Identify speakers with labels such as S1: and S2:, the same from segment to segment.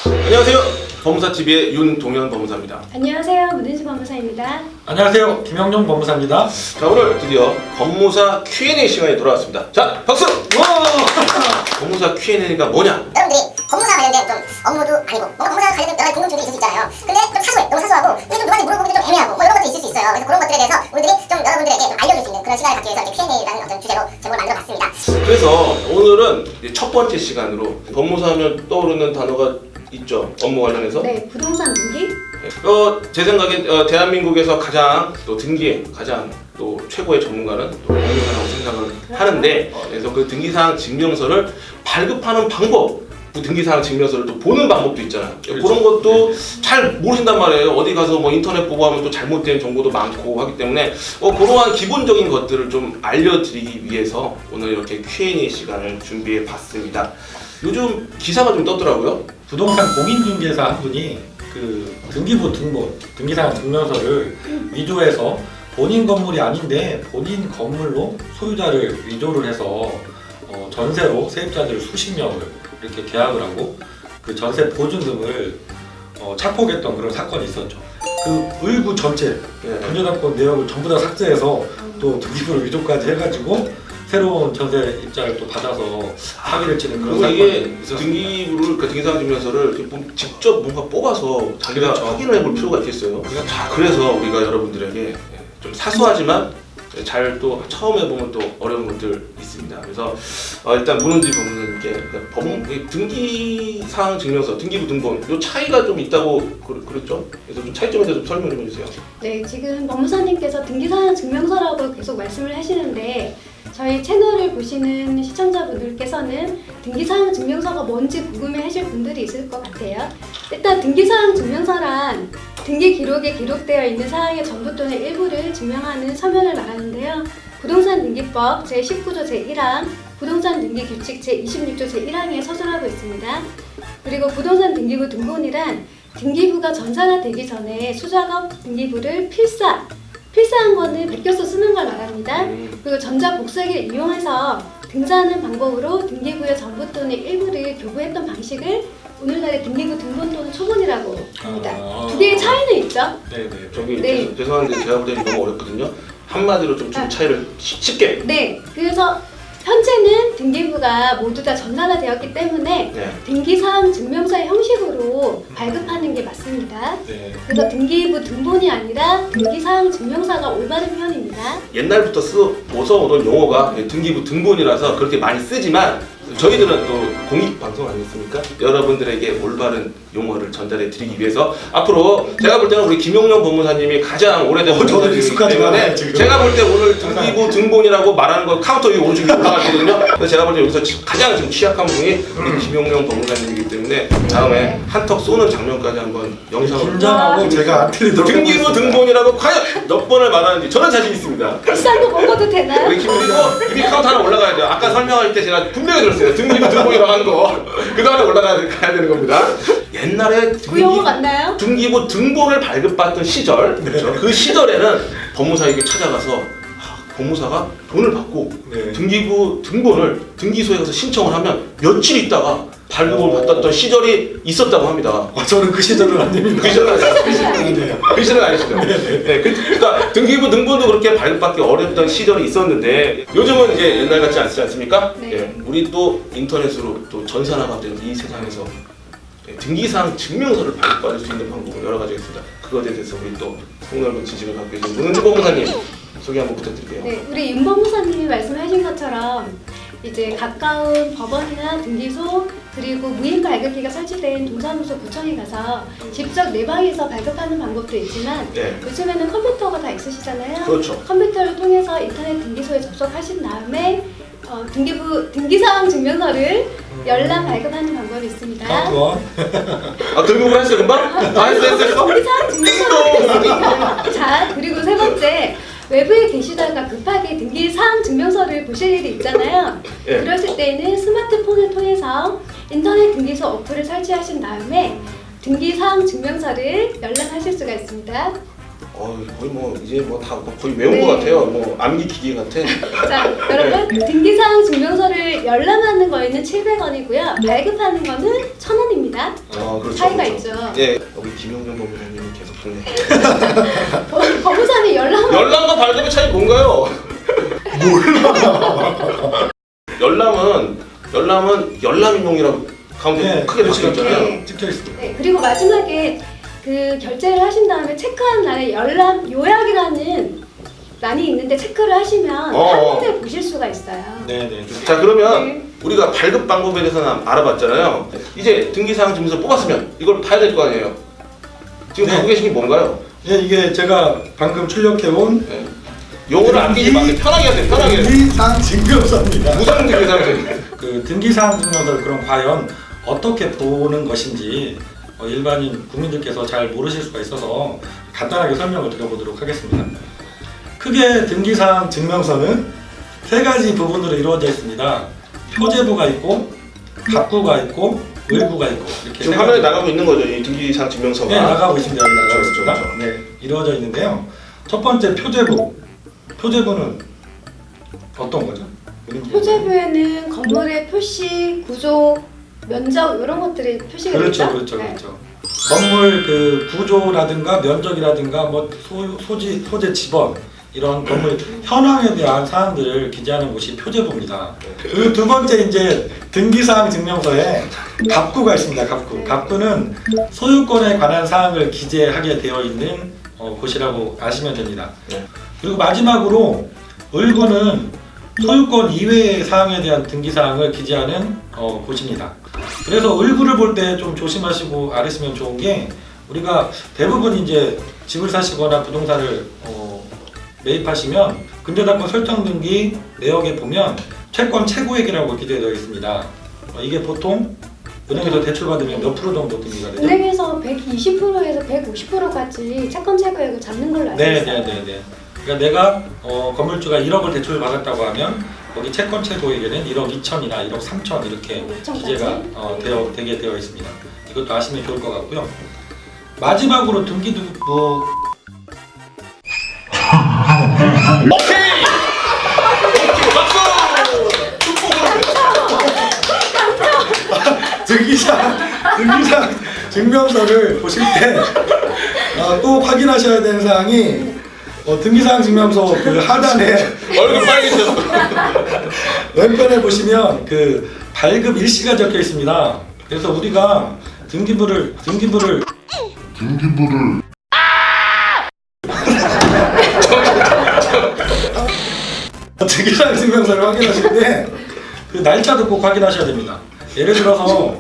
S1: 안녕하세요. 법무사TV의 윤동현 법무사입니다.
S2: 안녕하세요. 문은지 법무사입니다.
S3: 안녕하세요. 김영룡 법무사입니다.
S1: 자, 오늘 드디어 법무사 Q&A 시간이 돌아왔습니다. 자, 박수! 법무사 Q&A가 뭐냐?
S4: 여러분들이 법무사 관련된 좀 업무도 아니고 뭔가 법무사 관련된 여러 가지 궁금증들이 있을 수 있잖아요. 근데 좀 사소해, 너무 사소하고 이게 좀 누구한테 물어보기도 좀 애매하고 뭐 이런 것들이 있을 수 있어요. 그래서 그런 것들에 대해서 오늘들이 좀 여러분들에게 좀 알려줄 수 있는 그런 시간을 갖기 위해서 이제 Q&A라는 어떤 주제로 제목을 만들어봤습니다.
S1: 그래서 오늘은 이제 첫 번째 시간으로 법무사하면 떠오르는 단어가 있죠. 업무 관련해서.
S2: 네, 부동산 등기.
S1: 제 생각에 대한민국에서 가장 또 등기에 가장 또 최고의 전문가는 또 법무사라고 생각을 하는데 그래서 그 등기사항 증명서를 발급하는 방법, 그 등기사항 증명서를 또 보는 방법도 있잖아요.
S3: 그렇죠.
S1: 그런 것도 잘 모르신단 말이에요. 어디 가서 뭐 인터넷 보고 하면 또 잘못된 정보도 많고 하기 때문에 그러한 기본적인 것들을 좀 알려드리기 위해서 오늘 이렇게 Q&A 시간을 준비해 봤습니다. 요즘 기사가 좀 떴더라고요.
S3: 부동산 공인중개사 한 분이 그 등기부 등본, 등기사항 증명서를 위조해서 본인 건물이 아닌데 본인 건물로 소유자를 위조를 해서 전세로 세입자들 수십 명을 이렇게 계약을 하고 그 전세 보증금을 착복했던 그런 사건이 있었죠. 그 을구 전체 분여담권 내역을 전부 다 삭제해서 또 등기부를 위조까지 해가지고 새로운 전세 입자를 또 받아서 사기를 치는 그런
S1: 그리고
S3: 사건이
S1: 이게
S3: 있었어요.
S1: 등기부를 그 등기사항 증명서를 이렇게 직접 뭔가 뽑아서 자기가
S3: 그렇죠.
S1: 확인을 해볼 필요가 있겠어요. 그래서 우리가 여러분들에게 좀 사소하지만 잘 또 처음 해보면 또 어려운 것들 있습니다. 그래서 일단 문은지 법무사님께 등기사항 증명서, 등기부 등본 요 차이가 좀 있다고 그랬죠? 그래서 좀 차이점에 대해서 좀 설명 좀 해주세요.
S2: 네, 지금 법무사님께서 등기사항 증명서라고 계속 말씀을 하시는데 저희 채널을 보시는 시청자분들께서는 등기사항 증명서가 뭔지 궁금해하실 분들이 있을 것 같아요. 일단 등기사항 증명서란 등기 기록에 기록되어 있는 사항의 전부 또는 일부를 증명하는 서면을 말하는데요. 부동산 등기법 제19조 제1항, 부동산 등기 규칙 제26조 제1항에 서술하고 있습니다. 그리고 부동산 등기부 등본이란 등기부가 전산화되기 전에 수작업 등기부를 필사한 권을 베껴서 쓰는 걸 말합니다. 그리고 전자복사기를 이용해서 등사하는 방법으로 등기부의 전부 또는 일부를 교부했던 방식을 오늘날의 등기부 등본 또는 초본이라고 합니다. 두 개의 차이는 있죠?
S3: 네네.
S1: 저기
S2: 네.
S1: 죄송한데 제가 볼 때는 너무 어렵거든요. 한마디로 좀 차이를 쉽게.
S2: 네, 그래서 현재는 등기부가 모두 다 전산화되었기 때문에
S1: 네.
S2: 등기사항 증명서의 형식으로 발급하는 게 맞습니다.
S3: 네.
S2: 그래서 등기부 등본이 아니라 등기사항 증명서가 올바른 표현입니다.
S1: 옛날부터 써오던 용어가 등기부 등본이라서 그렇게 많이 쓰지만 저희들은 또 공익방송 아니겠습니까? 여러분들에게 올바른 용어를 전달해 드리기 위해서 앞으로 제가 볼 때는 우리 김용룡 법무사님이 가장 오래된 법무사님이기 때문에 제가 볼 때 오늘 등기부 등본이라고 말하는 거 카운터 위에 오른쪽에 올라갔거든요. 그래서 제가 볼 때 여기서 가장 지금 취약한 분이 우리 김용룡 법무사님이기 때문에 다음에 한턱 쏘는 장면까지 한번 영상으로
S3: 긴장하고 제가 안 틀리도록
S1: 등기부 등본이라고 과연 몇 번을 말하는지 저는 자신 있습니다.
S2: 비싼 거 먹어도 되나요?
S1: 우리 김리고 이미 카운트 하나 올라가야 돼요. 아까 설명할 때 제가 분명히 들었어요. 등기부 등본이라고 하는 거. 그 다음에 올라가야 되는 겁니다. 옛날에
S2: 그 용어 맞나요?
S1: 등기부 등본을 발급받던 시절, 그렇죠? 그 시절에는 법무사에게 찾아가서 법무사가 돈을 받고
S3: 네.
S1: 등기부 등본을 등기소에 가서 신청을 하면 며칠 있다가 발급을 받았던 시절이 있었다고 합니다.
S3: 저는 그 시절은 안 됩니다.
S1: 그 시절은 아니시죠?
S3: 네.
S1: 그 시절은 아니시죠? 네, 그러니까 등기부 등본도 그렇게 발급받기 어렵던 시절이 있었는데 요즘은 이제 옛날 같지 않지 않습니까?
S2: 네.
S1: 예, 우리 또 인터넷으로 또 전산화가 된 이 세상에서 등기사항 증명서를 발급받을 수 있는 방법은 여러 가지가 있습니다. 그것에 대해서 우리 또 폭넓은 지식을 갖고 계신 문은지 법무사님 소개 한번 부탁드릴게요.
S2: 네, 우리 윤 법무사님이 말씀하신 것처럼 이제 가까운 법원이나 등기소 그리고 무인 발급기가 설치된 동사무소 구청에 가서 직접 내 방에서 발급하는 방법도 있지만
S1: 네.
S2: 요즘에는 컴퓨터가 다 있으시잖아요.
S1: 그렇죠.
S2: 컴퓨터를 통해서 인터넷 등기소에 접속하신 다음에 등기사항 증명서를 열람 발급하는 방법이 있습니다.
S1: 등록을 했어요 금방? 했어.
S2: 등기사항 증명서를 있습니다. 자, 그리고 세 번째, 외부에 계시다가 급하게 등기사항 증명서를 보실 일이 있잖아요.
S1: 예.
S2: 그러실 때는 스마트폰을 통해서 인터넷 등기소 어플을 설치하신 다음에 등기사항 증명서를 열람하실 수가 있습니다.
S1: 거의 뭐 이제 뭐 다 거의 외운 것 같아요. 뭐 암기 기계 같은.
S2: 자, 여러분 등기사항 증명서를 열람하는 거에는 700원이고요. 발급하는 거는 1,000원입니다.
S1: 그렇죠.
S2: 차이가
S1: 그렇죠.
S2: 있죠.
S1: 예, 여기 김용준 법무사님이 계속 그러네.
S2: 법무사님
S1: 열람과 발급의 차이 뭔가요? 열람은 열람인용이라고 가운데 크게 적혀 있잖아요.
S2: 네.
S3: 찍혀 있습니다.
S2: 네, 그리고 마지막에 그 결제를 하신 다음에 체크한 날에 열람 요약이라는 란이 있는데 체크를 하시면 한눈에 보실 수가 있어요.
S3: 네네.
S1: 자, 그러면
S2: 네.
S1: 우리가 발급 방법에 대해서는 알아봤잖아요. 이제 등기사항 증명서 뽑았으면 이걸 봐야 될 거 아니에요. 지금
S3: 네.
S1: 갖고 계신 게 뭔가요?
S3: 예, 이게 제가 방금 출력해온
S1: 네. 용어를 아끼지 마세요. 편하게 하세요. 편하게.
S3: 등기사항 증명서입니다.
S1: 무상 등기사항.
S3: 그 등기사항 증명서를 그럼 과연 어떻게 보는 것인지 일반인 국민들께서 잘 모르실 수가 있어서 간단하게 설명을 드려보도록 하겠습니다. 크게 등기사항 증명서는 세 가지 부분으로 이루어져 있습니다. 표제부가 있고, 갑부가 있고, 을부가 있고 이렇게
S1: 지금
S3: 세
S1: 화면에
S3: 가지.
S1: 나가고 있는 거죠. 이 등기사항 증명서가.
S3: 네, 나가고 있습니다. 여기 나가고
S1: 그렇죠,
S3: 있습니다.
S1: 그렇죠.
S3: 네, 이루어져 있는데요. 첫 번째 표제부. 표제부는 어떤 거죠?
S2: 표제부에는 건물의 표시, 구조, 면적 이런 것들이 표시가
S3: 그렇죠,
S2: 되죠.
S3: 그렇죠,
S2: 네.
S3: 그렇죠. 건물 그 구조라든가 면적이라든가 뭐 소재 지번 이런 건물 현황에 대한 사항들을 기재하는 곳이 표제부입니다. 그리고 두 번째 이제 등기사항 증명서에 갑구가 있습니다. 갑구. 갑구는 소유권에 관한 사항을 기재하게 되어 있는 곳이라고 아시면 됩니다.
S1: 네.
S3: 그리고 마지막으로 을구는 소유권 이외의 사항에 대한 등기사항을 기재하는 곳입니다. 그래서 을구를 볼 때 좀 조심하시고 알으시면 좋은 게 우리가 대부분 이제 집을 사시거나 부동산을 매입하시면 근저당권 설정 등기 내역에 보면 채권 최고액이라고 기재되어 있습니다. 이게 보통 은행에서 대출 받으면 몇 프로 정도 등기가 되죠?
S2: 은행에서 120%에서 150%까지 채권 최고액을 잡는 걸로 알고 있어요.
S3: 네네네네. 그러니까 내가 건물주가 1억을 대출을 받았다고 하면 거기 채권 최고액에는 1억 2천이나 1억 3천 이렇게
S2: 5천까지?
S3: 기재가 되게 되어 있습니다. 이것도 아시면 좋을 것 같고요. 마지막으로 등기부부
S1: 오케이! 박수!
S3: 등기사항 증명서를 보실 때 꼭 확인하셔야 되는 사항이 등기사항 증명서 그 하단에
S1: 얼굴 빨개졌어.
S3: 왼편에 보시면 그 발급 일시가 적혀 있습니다. 그래서 우리가 등기부를 등기사항 증명서를 확인하실 때 그 날짜도 꼭 확인하셔야 됩니다. 예를 들어서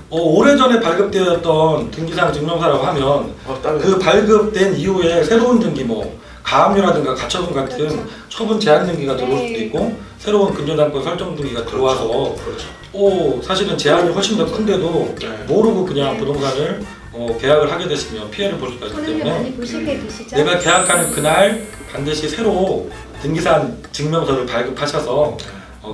S3: 오래전에 발급되었던 등기사항 증명서라고 하면 그 발급된 이후에 새로운 등기 뭐 가압류라든가 가처분 같은
S2: 그렇죠.
S3: 처분 제한 등기가 들어올
S2: 네.
S3: 수도 있고 새로운 근저당권 설정 등기가 들어와서
S1: 그렇죠.
S3: 사실은 제한이 훨씬 더 큰데도
S1: 네.
S3: 모르고 그냥 부동산을 계약을 하게 되시면 피해를 볼 수가 있기
S2: 손해를
S3: 때문에
S2: 많이 보시게 되시죠?
S3: 내가 계약하는 그날 반드시 새로 등기사항 증명서를 발급하셔서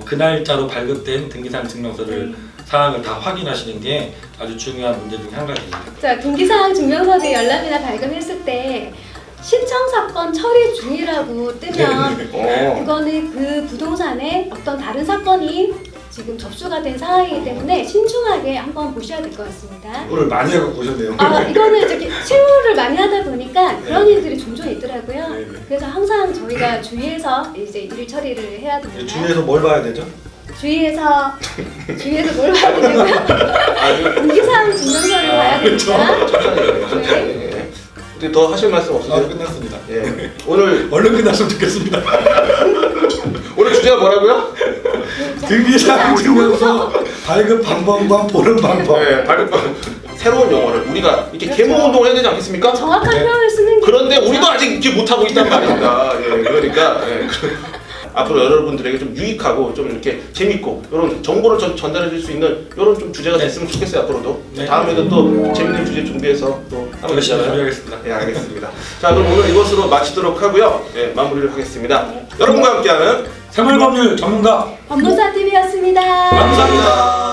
S3: 그 날짜로 발급된 등기사항 증명서를 사항을 다 확인하시는 게 아주 중요한 문제 중 한 가지입니다.
S2: 자, 등기사항 증명서를 열람이나 발급했을 때 신청사건 처리 중이라고 뜨면 그거는 그 부동산에 어떤 다른 사건이 지금 접수가 된 상황이기 때문에 신중하게 한번 보셔야 될 것 같습니다.
S3: 오늘 많이 해갖고 오셨네요.
S2: 이거는 저기 실무를 많이 하다 보니까 그런 일들이 종종 있더라고요.
S3: 네.
S2: 그래서 항상 저희가 주의해서 이제 일 처리를 해야 됩니다.
S3: 주위에서 뭘 봐야 되죠?
S2: 주의해서 뭘 봐야 되냐고요? 등기사항 증명서를 봐야 됩니다.
S1: 천천히. 어떻게 더 하실 말씀 없으세요?
S3: 끝났습니다.
S1: 예. 오늘
S3: 얼른 끝났으면 좋겠습니다.
S1: 오늘 주제가 뭐라고요?
S3: 등기사항 증명서 발급 방법과 보는 방법.
S1: 네, 발급 새로운 용어를 우리가 이렇게
S2: 그렇죠.
S1: 계몽 운동을 해야 되지 않겠습니까?
S2: 정확한
S3: 네.
S2: 표현을 쓰는 게
S1: 그런데
S2: 좋죠.
S1: 우리도 아직 이렇게 못하고 있단 말입니다. 예, 그러니까 앞으로 여러분들에게 좀 유익하고 좀 이렇게 재밌고 이런 정보를 전달해 줄 수 있는 이런 좀 주제가 됐으면 좋겠어요. 앞으로도
S3: 네.
S1: 다음에도 또 재밌는 주제 준비해서 또 한번
S3: 열심히
S1: 있잖아요.
S3: 준비하겠습니다.
S1: 예, 알겠습니다. 자, 그럼 오늘 이것으로 마치도록 하고요. 예, 마무리를 하겠습니다. 여러분과 함께하는
S3: 생활법률 전문가
S2: 법무사 TV였습니다.
S3: 감사합니다.